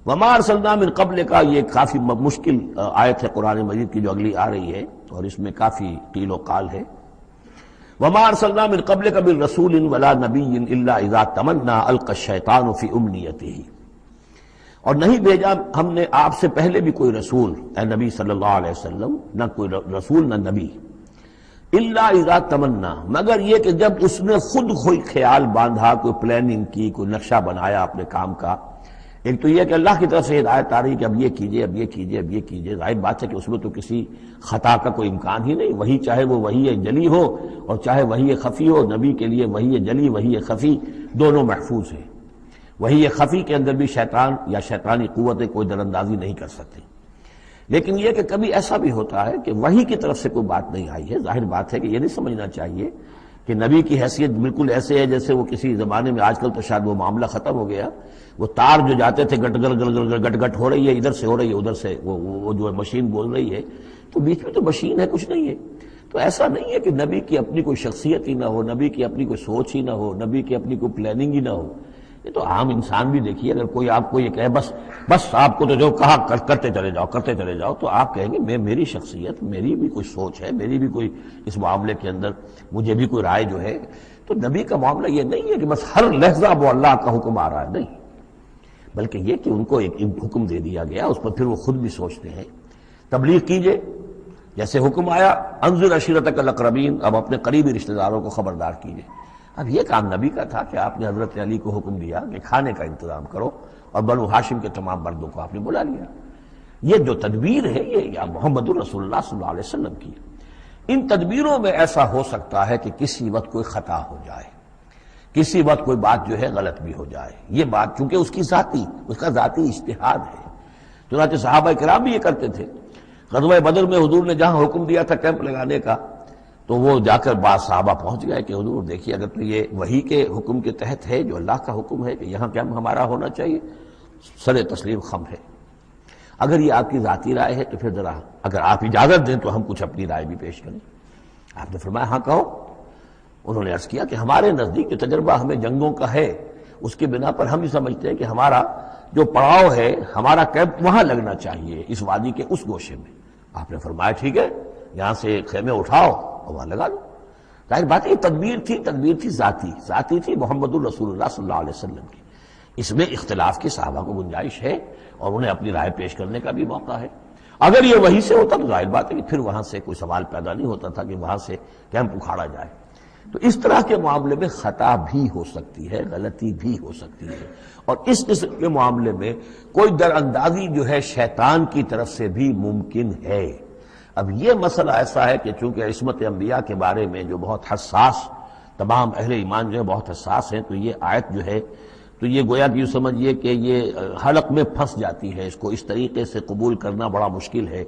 وما ارسلنا من قبل کا، یہ کافی مشکل آیت ہے قرآن مجید کی جو اگلی آ رہی ہے، اور اس میں کافی قیل و قال ہے۔ وما ارسلنا من قبلک من رسول ولا نبی الا اذا تمنى القى الشیطان فی امنیتہ، اور نہیں بھیجا ہم نے آپ سے پہلے بھی کوئی رسول، اے نبی صلی اللہ علیہ وسلم، نہ کوئی رسول نہ نبی، الا اذا تمنا، مگر یہ کہ جب اس نے خود کوئی خیال باندھا، کوئی پلاننگ کی، کوئی نقشہ بنایا اپنے کام کا۔ ایک تو یہ کہ اللہ کی طرف سے ہدایت آ رہی کہ اب یہ کیجئے، اب یہ کیجئے، اب یہ کیجئے، ظاہر بات ہے کہ اس میں تو کسی خطا کا کوئی امکان ہی نہیں، وہی چاہے وہ وحی جلی ہو اور چاہے وحی خفی ہو، نبی کے لیے وحی جلی وحی خفی دونوں محفوظ ہیں۔ وحی خفی کے اندر بھی شیطان یا شیطانی قوتیں کوئی در اندازی نہیں کر سکتی، لیکن یہ کہ کبھی ایسا بھی ہوتا ہے کہ وحی کی طرف سے کوئی بات نہیں آئی ہے۔ ظاہر بات ہے کہ یہ نہیں سمجھنا چاہیے کہ نبی کی حیثیت بالکل ایسے ہے جیسے وہ کسی زمانے میں، آج کل تو شاید وہ معاملہ ختم ہو گیا، وہ تار جو جاتے تھے گٹ گٹ گٹ گٹ گٹ گٹ ہو رہی ہے، ادھر سے ہو رہی ہے، ادھر سے وہ جو ہے مشین بول رہی ہے، تو بیچ میں تو مشین ہے، کچھ نہیں ہے۔ تو ایسا نہیں ہے کہ نبی کی اپنی کوئی شخصیت ہی نہ ہو، نبی کی اپنی کوئی سوچ ہی نہ ہو، نبی کی اپنی کوئی پلاننگ ہی نہ ہو۔ یہ تو عام انسان بھی دیکھیے، اگر کوئی آپ کو یہ کہے بس آپ کو تو جو کہا کرتے چلے جاؤ، تو آپ کہیں گے میری شخصیت، میری بھی کوئی سوچ ہے، میری بھی کوئی اس معاملے کے اندر مجھے بھی کوئی رائے جو ہے۔ تو نبی کا معاملہ یہ نہیں ہے کہ بس ہر لحظہ وہ اللہ کا حکم آ رہا ہے، نہیں، بلکہ یہ کہ ان کو ایک حکم دے دیا گیا، اس پر پھر وہ خود بھی سوچتے ہیں۔ تبلیغ کیجئے، جیسے حکم آیا انذر عشیرتک الاقربین، اب اپنے قریبی رشتہ داروں کو خبردار کیجئے۔ اب یہ کام نبی کا تھا کہ آپ نے حضرت علی کو حکم دیا کہ کھانے کا انتظام کرو، اور بنو ہاشم کے تمام مردوں کو آپ نے بلا لیا۔ یہ جو تدبیر ہے یہ یا محمد الرسول اللہ صلی اللہ علیہ وسلم کی۔ ان تدبیروں میں ایسا ہو سکتا ہے کہ کسی وقت کوئی خطا ہو جائے، کسی وقت کوئی بات جو ہے غلط بھی ہو جائے، یہ بات چونکہ اس کا ذاتی اجتہاد ہے۔ چنانچہ صحابہ کرام بھی یہ کرتے تھے۔ غزوہ بدر میں حضور نے جہاں حکم دیا تھا کیمپ لگانے کا، تو وہ جا کر بعض صحابہ پہنچ گئے کہ حضور دیکھیے اگر تو یہ وحی کے حکم کے تحت ہے، جو اللہ کا حکم ہے کہ یہاں کیمپ ہمارا ہونا چاہیے، سر تسلیم خم ہے۔ اگر یہ آپ کی ذاتی رائے ہے تو پھر ذرا اگر آپ اجازت دیں تو ہم کچھ اپنی رائے بھی پیش کریں۔ آپ نے فرمایا ہاں کہو۔ انہوں نے عرض کیا کہ ہمارے نزدیک جو تجربہ ہمیں جنگوں کا ہے، اس کی بنا پر ہم یہ سمجھتے ہیں کہ ہمارا جو پڑاؤ ہے، ہمارا کیمپ وہاں لگنا چاہیے، اس وادی کے اس گوشے میں۔ آپ نے فرمایا ٹھیک ہے، یہاں سے خیمے اٹھاؤ اور وہاں لگا دو۔ ظاہر بات ہے یہ تدبیر تھی ذاتی تھی محمد الرسول اللہ صلی اللہ علیہ وسلم کی۔ اس میں اختلاف کی صحابہ کو گنجائش ہے اور انہیں اپنی رائے پیش کرنے کا بھی موقع ہے۔ اگر یہ وحی سے ہوتا تو ظاہر بات ہے کہ پھر وہاں سے کوئی سوال پیدا نہیں ہوتا تھا کہ وہاں سے کیمپ اکھاڑا جائے۔ تو اس طرح کے معاملے میں خطا بھی ہو سکتی ہے، غلطی بھی ہو سکتی ہے، اور اس قسم کے معاملے میں کوئی در اندازی جو ہے شیطان کی طرف سے بھی ممکن ہے۔ اب یہ مسئلہ ایسا ہے کہ چونکہ عصمت انبیاء کے بارے میں جو بہت حساس، تمام اہل ایمان جو ہے بہت حساس ہیں، تو یہ آیت جو ہے تو یہ گویا کہ یوں سمجھیے کہ یہ حلق میں پھنس جاتی ہے، اس کو اس طریقے سے قبول کرنا بڑا مشکل ہے۔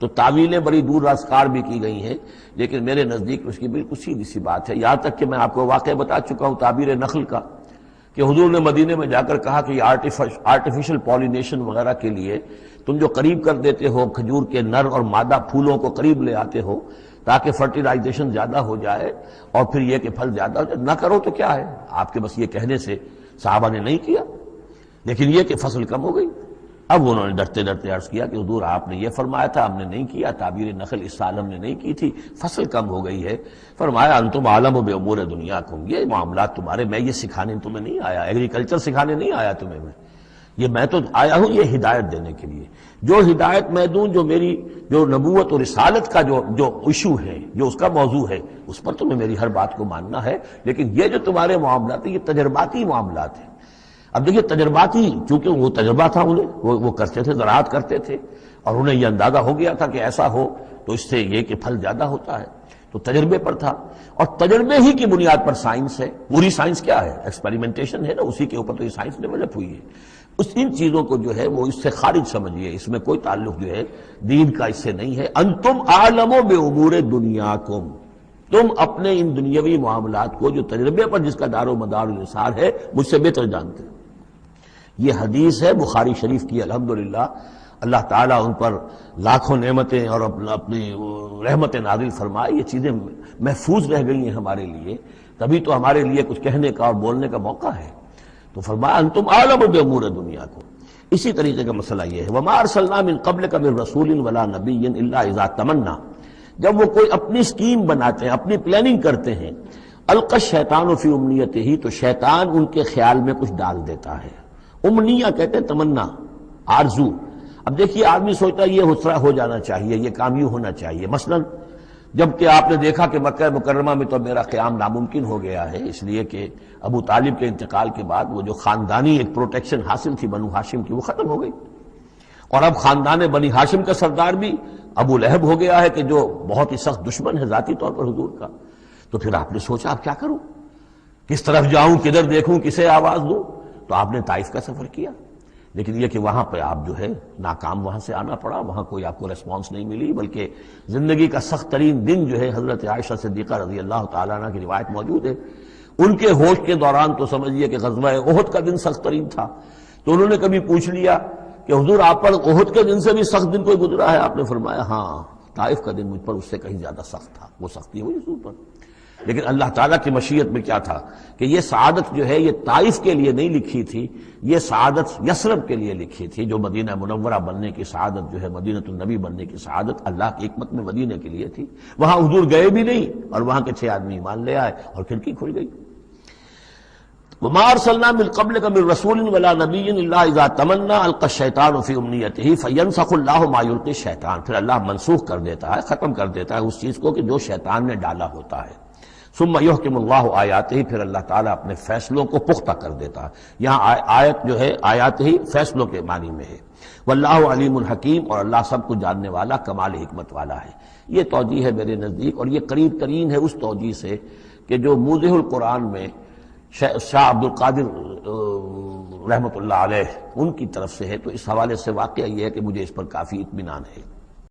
تو تعویلیں بڑی دور راسکار بھی کی گئی ہیں، لیکن میرے نزدیک اس کی بالکل سیدھی سی بات ہے۔ یہاں تک کہ میں آپ کو واقعہ بتا چکا ہوں تعبیر نخل کا، کہ حضور نے مدینے میں جا کر کہا کہ یہ آرٹیفیشل پولینیشن وغیرہ کے لیے تم جو قریب کر دیتے ہو کھجور کے نر اور مادہ پھولوں کو قریب لے آتے ہو تاکہ فرٹیلائزیشن زیادہ ہو جائے اور پھر یہ کہ پھل زیادہ ہو جائے، نہ کرو تو کیا ہے، آپ کے بس یہ کہنے سے صحابہ نے نہیں کیا، لیکن یہ کہ فصل کم ہو گئی۔ اب انہوں نے ڈرتے ڈرتے عرض کیا کہ حضور آپ نے یہ فرمایا تھا، ہم نے نہیں کیا، تعبیر نخل اس سال ہم نے نہیں کی تھی، فصل کم ہو گئی ہے۔ فرمایا انتم عالم بامور دنیاکم، یہ معاملات تمہارے، میں یہ سکھانے تمہیں نہیں آیا، ایگریکلچر سکھانے نہیں آیا تمہیں میں تو آیا ہوں یہ ہدایت دینے کے لیے۔ جو ہدایت میں دوں، جو میری جو نبوت اور رسالت کا جو ایشو ہے، جو اس کا موضوع ہے، اس پر تمہیں میری ہر بات کو ماننا ہے، لیکن یہ جو تمہارے معاملات ہیں یہ تجرباتی معاملات ہیں۔ اب دیکھیے تجرباتی، چونکہ وہ تجربہ تھا انہیں، وہ کرتے تھے، زراعت کرتے تھے، اور انہیں یہ اندازہ ہو گیا تھا کہ ایسا ہو تو اس سے یہ کہ پھل زیادہ ہوتا ہے، تو تجربے پر تھا، اور تجربے ہی کی بنیاد پر سائنس ہے۔ پوری سائنس کیا ہے؟ ایکسپیریمنٹیشن ہے نا، اسی کے اوپر تو یہ سائنس ڈیولپ ہوئی ہے۔ ان چیزوں کو جو ہے وہ اس سے خارج سمجھیے، اس میں کوئی تعلق جو ہے دین کا اس سے نہیں ہے۔ انتم عالم بامور دنیاکم، تم اپنے ان دنیاوی معاملات کو جو تجربے پر جس کا دار و مدار انحصار ہے مجھ سے بہتر جانتے ہیں۔ یہ حدیث ہے بخاری شریف کی، الحمدللہ اللہ تعالیٰ ان پر لاکھوں نعمتیں اور اپنی رحمت نازل فرمائے، یہ چیزیں محفوظ رہ گئی ہیں ہمارے لیے، تبھی تو ہمارے لیے کچھ کہنے کا اور بولنے کا موقع ہے۔ تو فرمایا انتم عالم بامور دنیاکم، اسی طریقے کا مسئلہ یہ ہے وما ارسلنا من قبلک من رسول ولا نبی الا اذا تمنا، جب وہ کوئی اپنی اسکیم بناتے ہیں، اپنی پلاننگ کرتے ہیں، القى الشیطان فی امنیتہ، تو شیطان ان کے خیال میں کچھ ڈال دیتا ہے۔ امنیہ کہتے ہیں تمنا، آرزو۔ اب دیکھیے آدمی سوچتا ہے یہ حسرہ ہو جانا چاہیے، یہ کام یوں ہونا چاہیے، مثلا جبکہ آپ نے دیکھا کہ مکہ مکرمہ میں تو میرا قیام ناممکن ہو گیا ہے، اس لیے کہ ابو طالب کے انتقال کے بعد وہ جو خاندانی ایک پروٹیکشن حاصل تھی بنو ہاشم کی، وہ ختم ہو گئی، اور اب خاندان بنی ہاشم کا سردار بھی ابو لہب ہو گیا ہے کہ جو بہت ہی سخت دشمن ہے ذاتی طور پر حضور کا۔ تو پھر آپ نے سوچا اب کیا کروں، کس طرف جاؤں، کدھر دیکھوں، کسے آواز دوں؟ تو آپ نے طائف کا سفر کیا، لیکن یہ کہ وہاں پہ آپ جو ہے ناکام وہاں سے آنا پڑا، وہاں کوئی آپ کو ریسپانس نہیں ملی، بلکہ زندگی کا سخت ترین دن جو ہے حضرت عائشہ صدیقہ رضی اللہ تعالیٰ عنہ کی روایت موجود ہے، ان کے ہوش کے دوران تو سمجھیے کہ غزوہ احد کا دن سخت ترین تھا، تو انہوں نے کبھی پوچھ لیا کہ حضور آپ پر احد کے دن سے بھی سخت دن کوئی گزرا ہے؟ آپ نے فرمایا ہاں، طائف کا دن مجھ پر اس سے کہیں زیادہ سخت تھا، وہ سختی ہوئی حضور پر۔ لیکن اللہ تعالیٰ کی مشیت میں کیا تھا کہ یہ سعادت جو ہے یہ طائف کے لیے نہیں لکھی تھی، یہ سعادت یثرب کے لیے لکھی تھی، جو مدینہ منورہ بننے کی سعادت جو ہے، مدینۃ النبی بننے کی سعادت اللہ کی حکمت میں مدینہ کے لیے تھی۔ وہاں حضور گئے بھی نہیں اور وہاں کے 6 آدمی ایمان لے آئے اور کھڑکی کھل گئی۔ وما ارسلنا من قبلک من رسول ولا نبی الا اذا تمنا القى الشیطان فی امنیتہ فینسخ اللہ ما یلقی الشیطان، پھر اللہ منسوخ کر دیتا ہے، ختم کر دیتا ہے اس چیز کو کہ جو شیطان نے ڈالا ہوتا ہے۔ ثم یحکم اللہ آیاتہ، پھر اللہ تعالیٰ اپنے فیصلوں کو پختہ کر دیتا ہے۔ یہاں آیت جو ہے آیات ہی فیصلوں کے معنی میں ہے۔ واللہ علیم الحکیم، اور اللہ سب کو جاننے والا کمال حکمت والا ہے۔ یہ توجیہ ہے میرے نزدیک، اور یہ قریب ترین ہے اس توجیہ سے کہ جو موضح القرآن میں شاہ عبد القادر رحمۃ اللہ علیہ ان کی طرف سے ہے، تو اس حوالے سے واقعہ یہ ہے کہ مجھے اس پر کافی اطمینان ہے۔